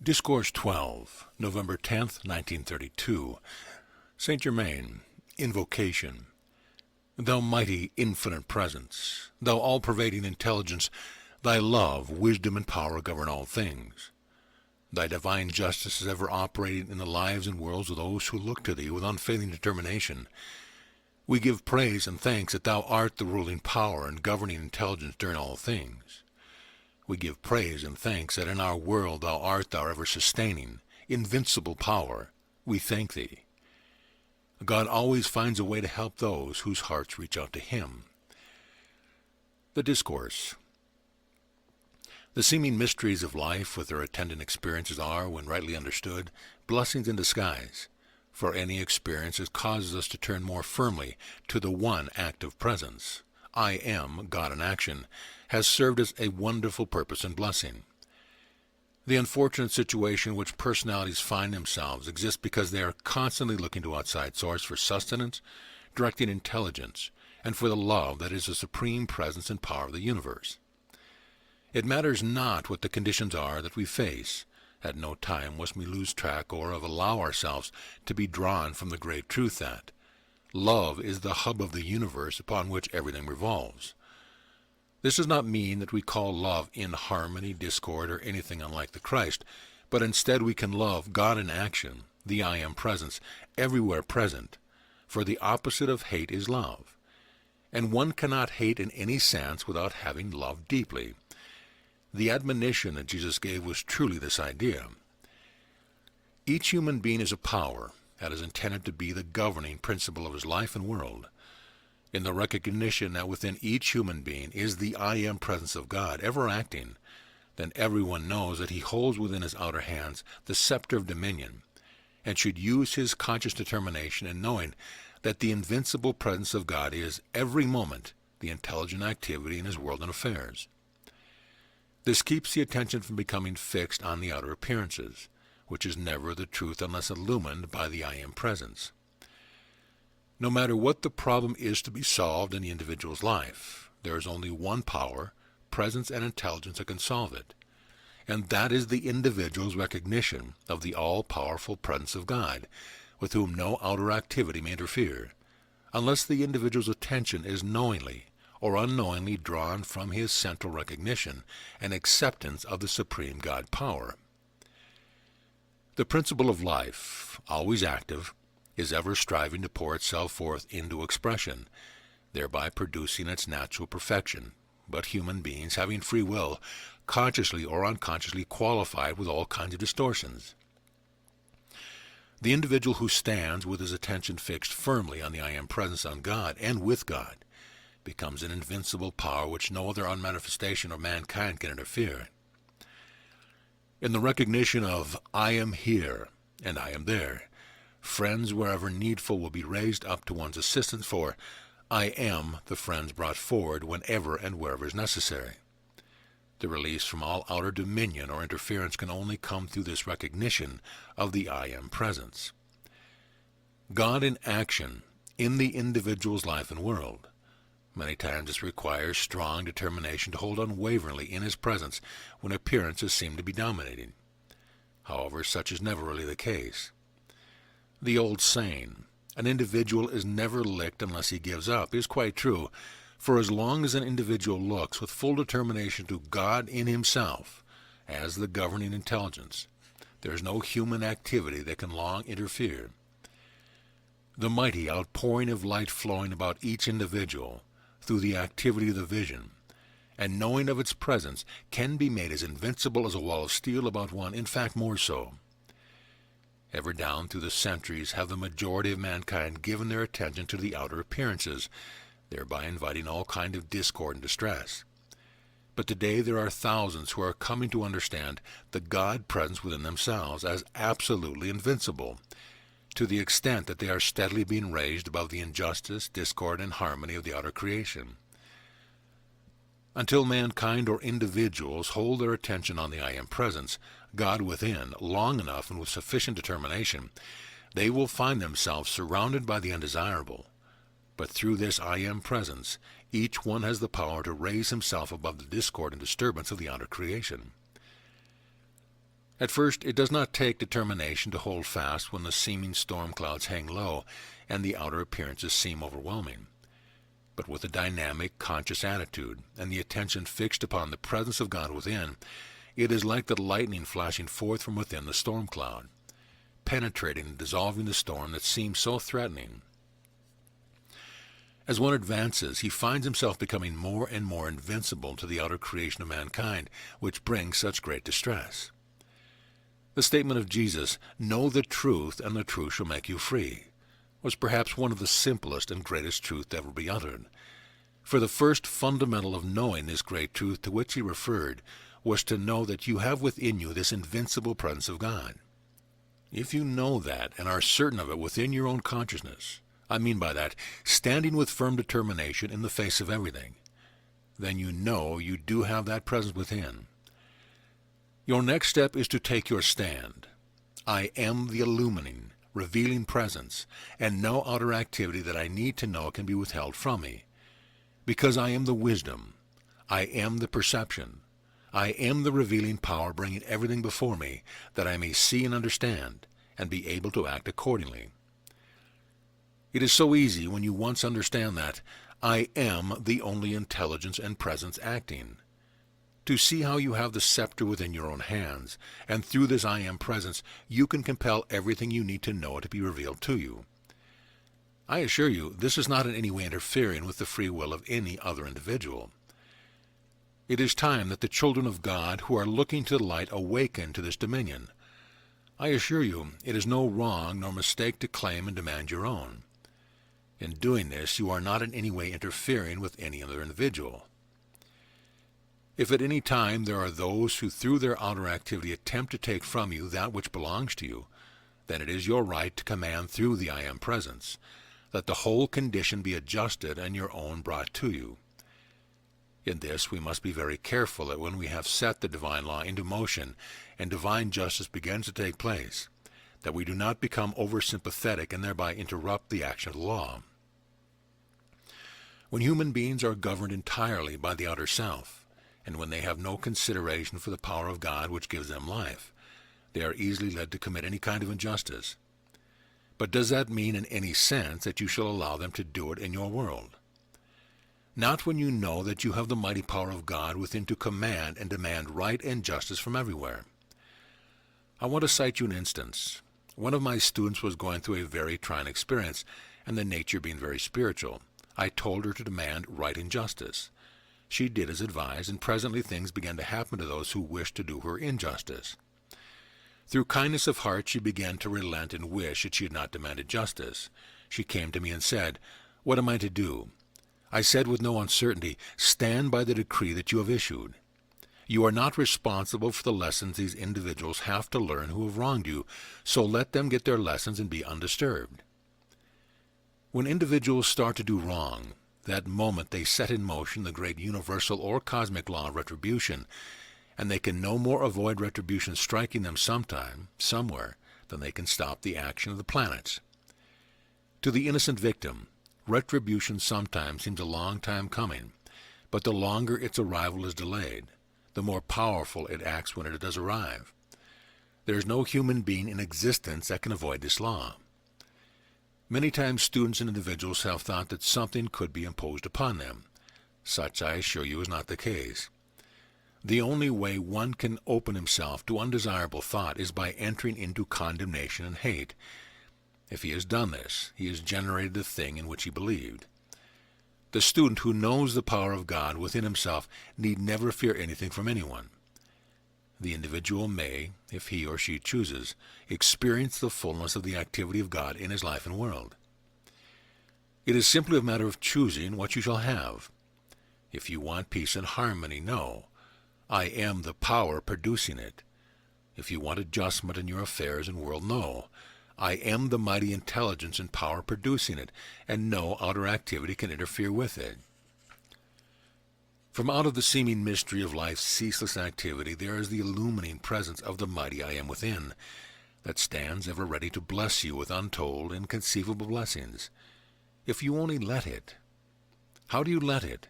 Discourse 12, November 10th, 1932. St. Germain, Invocation. Thou mighty, infinite presence, thou all-pervading intelligence, thy love, wisdom, and power govern all things. Thy divine justice is ever operating in the lives and worlds of those who look to thee with unfailing determination. We give praise and thanks that thou art the ruling power and governing intelligence during all things. We give praise and thanks that in our world thou art our ever-sustaining, invincible power. We thank thee. God always finds a way to help those whose hearts reach out to him. The Discourse. The seeming mysteries of life with their attendant experiences are, when rightly understood, blessings in disguise, for any experience causes us to turn more firmly to the one active presence. I am, God in action, has served as a wonderful purpose and blessing. The unfortunate situation in which personalities find themselves exists because they are constantly looking to outside source for sustenance, directing intelligence, and for the love that is the supreme presence and power of the universe. It matters not what the conditions are that we face. At no time must we lose track or allow ourselves to be drawn from the great truth that love is the hub of the universe upon which everything revolves. This does not mean that we call love inharmony, discord, or anything unlike the Christ, but instead we can love God in action, the I Am presence, everywhere present, for the opposite of hate is love. And one cannot hate in any sense without having loved deeply. The admonition that Jesus gave was truly this idea. Each human being is a power that is intended to be the governing principle of his life and world. In the recognition that within each human being is the I Am presence of God ever acting, then everyone knows that he holds within his outer hands the scepter of dominion, and should use his conscious determination in knowing that the invincible presence of God is every moment the intelligent activity in his world and affairs. This keeps the attention from becoming fixed on the outer appearances, which is never the truth unless illumined by the I Am presence. No matter what the problem is to be solved in the individual's life, there is only one power, presence, and intelligence that can solve it, and that is the individual's recognition of the all-powerful presence of God, with whom no outer activity may interfere, unless the individual's attention is knowingly or unknowingly drawn from his central recognition and acceptance of the supreme God power. The principle of life, always active, is ever striving to pour itself forth into expression, thereby producing its natural perfection, but human beings, having free will, consciously or unconsciously qualified with all kinds of distortions. The individual who stands with his attention fixed firmly on the I Am presence on God and with God becomes an invincible power which no other unmanifestation of mankind can interfere. In the recognition of I am here and I am there, friends wherever needful will be raised up to one's assistance, for I am the friends brought forward whenever and wherever is necessary. The release from all outer dominion or interference can only come through this recognition of the I Am presence. God in action in the individual's life and world. Many times this requires strong determination to hold unwaveringly in his presence when appearances seem to be dominating. However, such is never really the case. The old saying, an individual is never licked unless he gives up, is quite true, for as long as an individual looks with full determination to God in himself as the governing intelligence, there is no human activity that can long interfere. The mighty outpouring of light flowing about each individual through the activity of the vision, and knowing of its presence, can be made as invincible as a wall of steel about one, in fact more so. Ever down through the centuries have the majority of mankind given their attention to the outer appearances, thereby inviting all kind of discord and distress. But today there are thousands who are coming to understand the God presence within themselves as absolutely invincible, to the extent that they are steadily being raised above the injustice, discord, and harmony of the outer creation. Until mankind or individuals hold their attention on the I Am presence, God within, long enough and with sufficient determination, they will find themselves surrounded by the undesirable. But through this I Am presence, each one has the power to raise himself above the discord and disturbance of the outer creation. At first, it does not take determination to hold fast when the seeming storm clouds hang low and the outer appearances seem overwhelming. But with a dynamic, conscious attitude and the attention fixed upon the presence of God within, it is like the lightning flashing forth from within the storm cloud, penetrating and dissolving the storm that seems so threatening. As one advances, he finds himself becoming more and more invincible to the outer creation of mankind, which brings such great distress. The statement of Jesus, "Know the truth, and the truth shall make you free," was perhaps one of the simplest and greatest truths to ever be uttered. For the first fundamental of knowing this great truth to which he referred was to know that you have within you this invincible presence of God. If you know that and are certain of it within your own consciousness, I mean by that, standing with firm determination in the face of everything, then you know you do have that presence within. Your next step is to take your stand. I am the illumining, revealing presence, and no outer activity that I need to know can be withheld from me. Because I am the wisdom, I am the perception, I am the revealing power bringing everything before me that I may see and understand, and be able to act accordingly. It is so easy when you once understand that I am the only intelligence and presence acting, to see how you have the scepter within your own hands, and through this I am presence you can compel everything you need to know to be revealed to you. I assure you, this is not in any way interfering with the free will of any other individual. It is time that the children of God who are looking to the light awaken to this dominion. I assure you, it is no wrong nor mistake to claim and demand your own. In doing this, you are not in any way interfering with any other individual. If at any time there are those who through their outer activity attempt to take from you that which belongs to you, then it is your right to command through the I Am presence that the whole condition be adjusted and your own brought to you. In this we must be very careful that when we have set the divine law into motion and divine justice begins to take place, that we do not become oversympathetic and thereby interrupt the action of the law. When human beings are governed entirely by the outer self, and when they have no consideration for the power of God which gives them life, they are easily led to commit any kind of injustice. But does that mean in any sense that you shall allow them to do it in your world? Not when you know that you have the mighty power of God within to command and demand right and justice from everywhere. I want to cite you an instance. One of my students was going through a very trying experience, and the nature being very spiritual, I told her to demand right and justice. She did as advised, and presently things began to happen to those who wished to do her injustice. Through kindness of heart she began to relent and wish that she had not demanded justice. She came to me and said, "What am I to do?" I said with no uncertainty, "Stand by the decree that you have issued. You are not responsible for the lessons these individuals have to learn who have wronged you, so let them get their lessons and be undisturbed." When individuals start to do wrong, that moment they set in motion the great universal or cosmic law of retribution, and they can no more avoid retribution striking them sometime, somewhere, than they can stop the action of the planets. To the innocent victim, retribution sometimes seems a long time coming, but the longer its arrival is delayed, the more powerful it acts when it does arrive. There is no human being in existence that can avoid this law. Many times students and individuals have thought that something could be imposed upon them. Such, I assure you, is not the case. The only way one can open himself to undesirable thought is by entering into condemnation and hate. If he has done this, he has generated the thing in which he believed. The student who knows the power of God within himself need never fear anything from anyone. The individual may, if he or she chooses, experience the fullness of the activity of God in his life and world. It is simply a matter of choosing what you shall have. If you want peace and harmony, know, I am the power producing it. If you want adjustment in your affairs and world, know, I am the mighty intelligence and power producing it, and no outer activity can interfere with it. From out of the seeming mystery of life's ceaseless activity, there is the illumining presence of the mighty I Am within, that stands ever ready to bless you with untold, inconceivable blessings, if you only let it. How do you let it?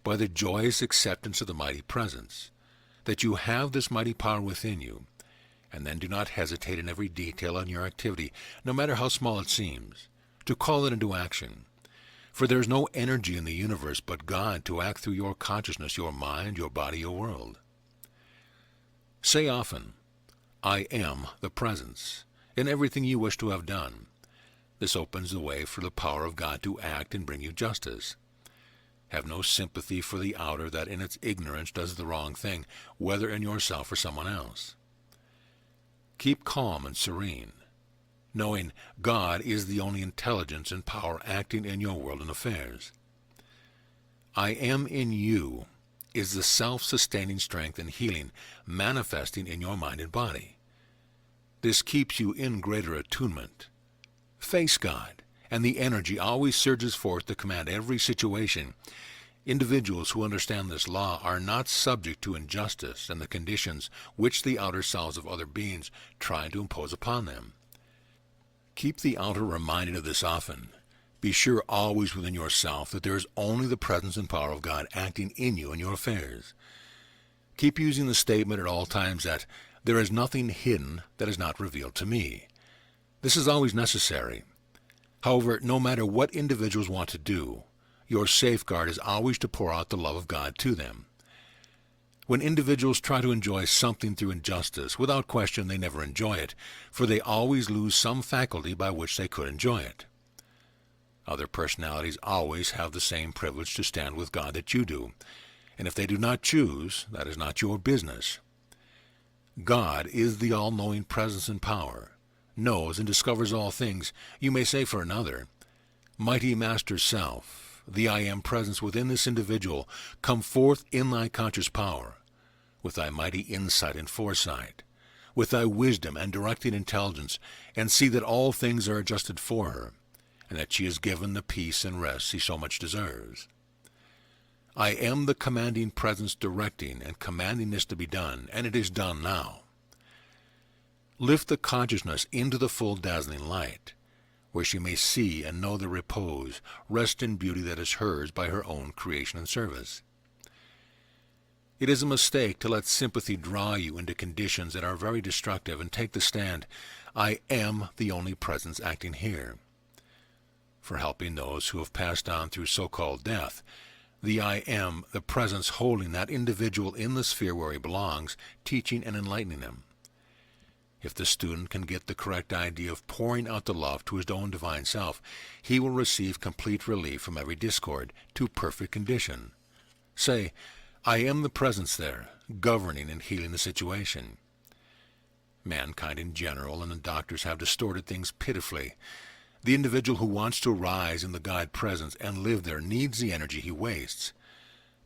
By the joyous acceptance of the mighty presence, that you have this mighty power within you, and then do not hesitate in every detail on your activity, no matter how small it seems, to call it into action. For there is no energy in the universe but God to act through your consciousness, your mind, your body, your world. Say often, I am the presence, in everything you wish to have done. This opens the way for the power of God to act and bring you justice. Have no sympathy for the outer that in its ignorance does the wrong thing, whether in yourself or someone else. Keep calm and serene, knowing God is the only intelligence and power acting in your world and affairs. I am in you is the self-sustaining strength and healing manifesting in your mind and body. This keeps you in greater attunement. Face God, and the energy always surges forth to command every situation. Individuals who understand this law are not subject to injustice and the conditions which the outer selves of other beings try to impose upon them. Keep the outer reminded of this often. Be sure always within yourself that there is only the presence and power of God acting in you and your affairs. Keep using the statement at all times that there is nothing hidden that is not revealed to me. This is always necessary. However, no matter what individuals want to do, your safeguard is always to pour out the love of God to them. When individuals try to enjoy something through injustice, without question they never enjoy it, for they always lose some faculty by which they could enjoy it. Other personalities always have the same privilege to stand with God that you do, and if they do not choose, that is not your business. God is the all-knowing presence and power, knows and discovers all things. You may say for another, Mighty Master Self, the I Am presence within this individual, come forth in thy conscious power, with thy mighty insight and foresight, with thy wisdom and directing intelligence, and see that all things are adjusted for her, and that she is given the peace and rest she so much deserves. I am the commanding presence directing and commanding this to be done, and it is done now. Lift the consciousness into the full dazzling light, where she may see and know the repose, rest and beauty that is hers by her own creation and service. It is a mistake to let sympathy draw you into conditions that are very destructive and take the stand, I am the only presence acting here. For helping those who have passed on through so-called death, the I am, the presence holding that individual in the sphere where he belongs, teaching and enlightening them. If the student can get the correct idea of pouring out the love to his own divine self, he will receive complete relief from every discord to perfect condition. Say, I am the presence there, governing and healing the situation. Mankind in general and the doctors have distorted things pitifully. The individual who wants to rise in the God presence and live there needs the energy he wastes.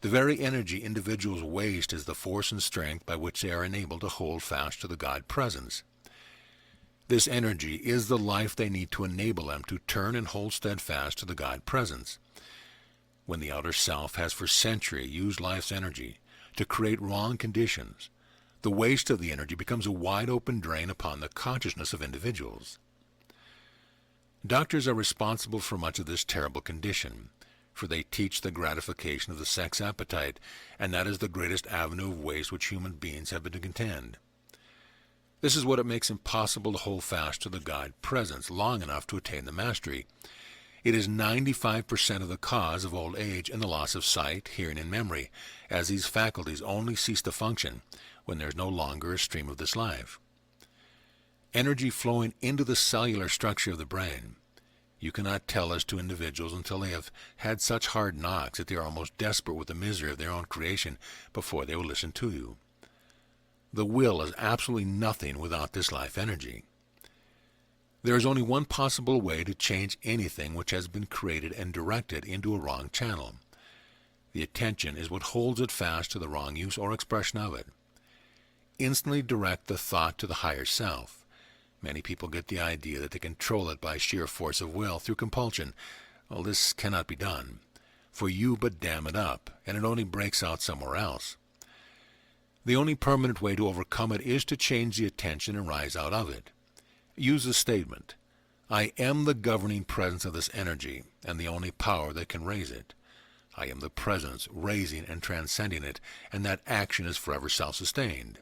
The very energy individuals waste is the force and strength by which they are enabled to hold fast to the God presence. This energy is the life they need to enable them to turn and hold steadfast to the God presence. When the outer self has for centuries used life's energy to create wrong conditions, the waste of the energy becomes a wide-open drain upon the consciousness of individuals. Doctors are responsible for much of this terrible condition, for they teach the gratification of the sex appetite, and that is the greatest avenue of waste which human beings have been to contend. This is what it makes impossible to hold fast to the God presence long enough to attain the mastery. It is 95% of the cause of old age and the loss of sight, hearing, and memory, as these faculties only cease to function when there is no longer a stream of this life. Energy flowing into the cellular structure of the brain. You cannot tell as to individuals until they have had such hard knocks that they are almost desperate with the misery of their own creation before they will listen to you. The will is absolutely nothing without this life energy. There is only one possible way to change anything which has been created and directed into a wrong channel. The attention is what holds it fast to the wrong use or expression of it. Instantly direct the thought to the higher self. Many people get the idea that they control it by sheer force of will through compulsion. Well, this cannot be done, for you but dam it up, and it only breaks out somewhere else. The only permanent way to overcome it is to change the attention and rise out of it. Use the statement, I am the governing presence of this energy, and the only power that can raise it. I am the presence raising and transcending it, and that action is forever self-sustained.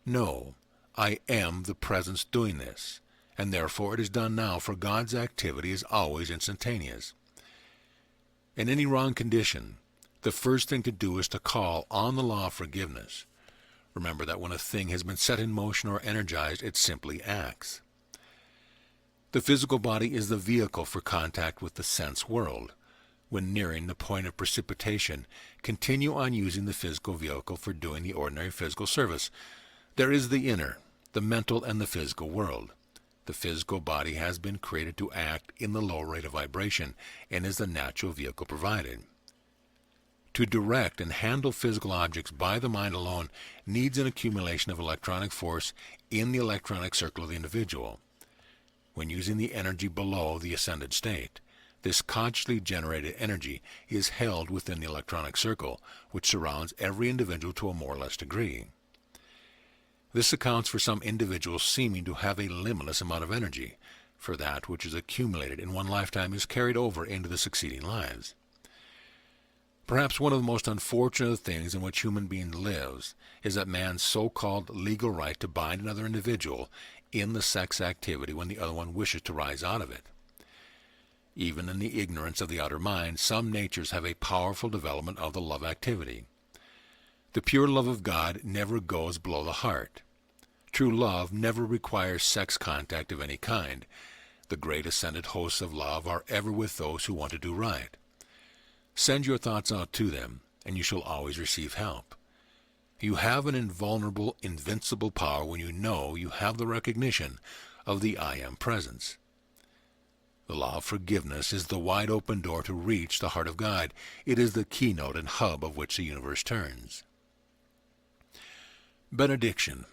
No, I am the presence doing this, and therefore it is done now, for God's activity is always instantaneous. In any wrong condition, the first thing to do is to call on the law of forgiveness. Remember that when a thing has been set in motion or energized, it simply acts. The physical body is the vehicle for contact with the sense world. When nearing the point of precipitation, continue on using the physical vehicle for doing the ordinary physical service. There is the inner, the mental, and the physical world. The physical body has been created to act in the low rate of vibration and is the natural vehicle provided. To direct and handle physical objects by the mind alone needs an accumulation of electronic force in the electronic circle of the individual. When using the energy below the ascended state, this consciously generated energy is held within the electronic circle, which surrounds every individual to a more or less degree. This accounts for some individuals seeming to have a limitless amount of energy, for that which is accumulated in one lifetime is carried over into the succeeding lives. Perhaps one of the most unfortunate things in which human beings lives is that man's so-called legal right to bind another individual in the sex activity when the other one wishes to rise out of it. Even in the ignorance of the outer mind, some natures have a powerful development of the love activity. The pure love of God never goes below the heart. True love never requires sex contact of any kind. The great ascended hosts of love are ever with those who want to do right. Send your thoughts out to them, and you shall always receive help. You have an invulnerable, invincible power when you know you have the recognition of the I Am presence. The law of forgiveness is the wide open door to reach the heart of God. It is the keynote and hub of which the universe turns. Benediction.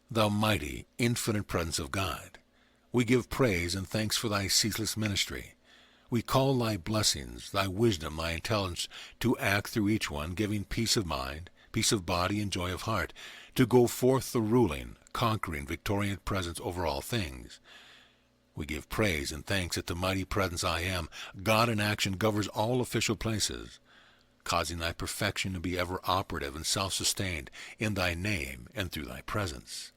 Thou mighty, infinite presence of God, we give praise and thanks for thy ceaseless ministry. We call thy blessings, thy wisdom, thy intelligence to act through each one, giving peace of mind, peace of body, and joy of heart, to go forth the ruling, conquering, victorious presence over all things. We give praise and thanks that the mighty presence I Am, God in action, governs all official places, causing thy perfection to be ever operative and self-sustained in thy name and through thy presence.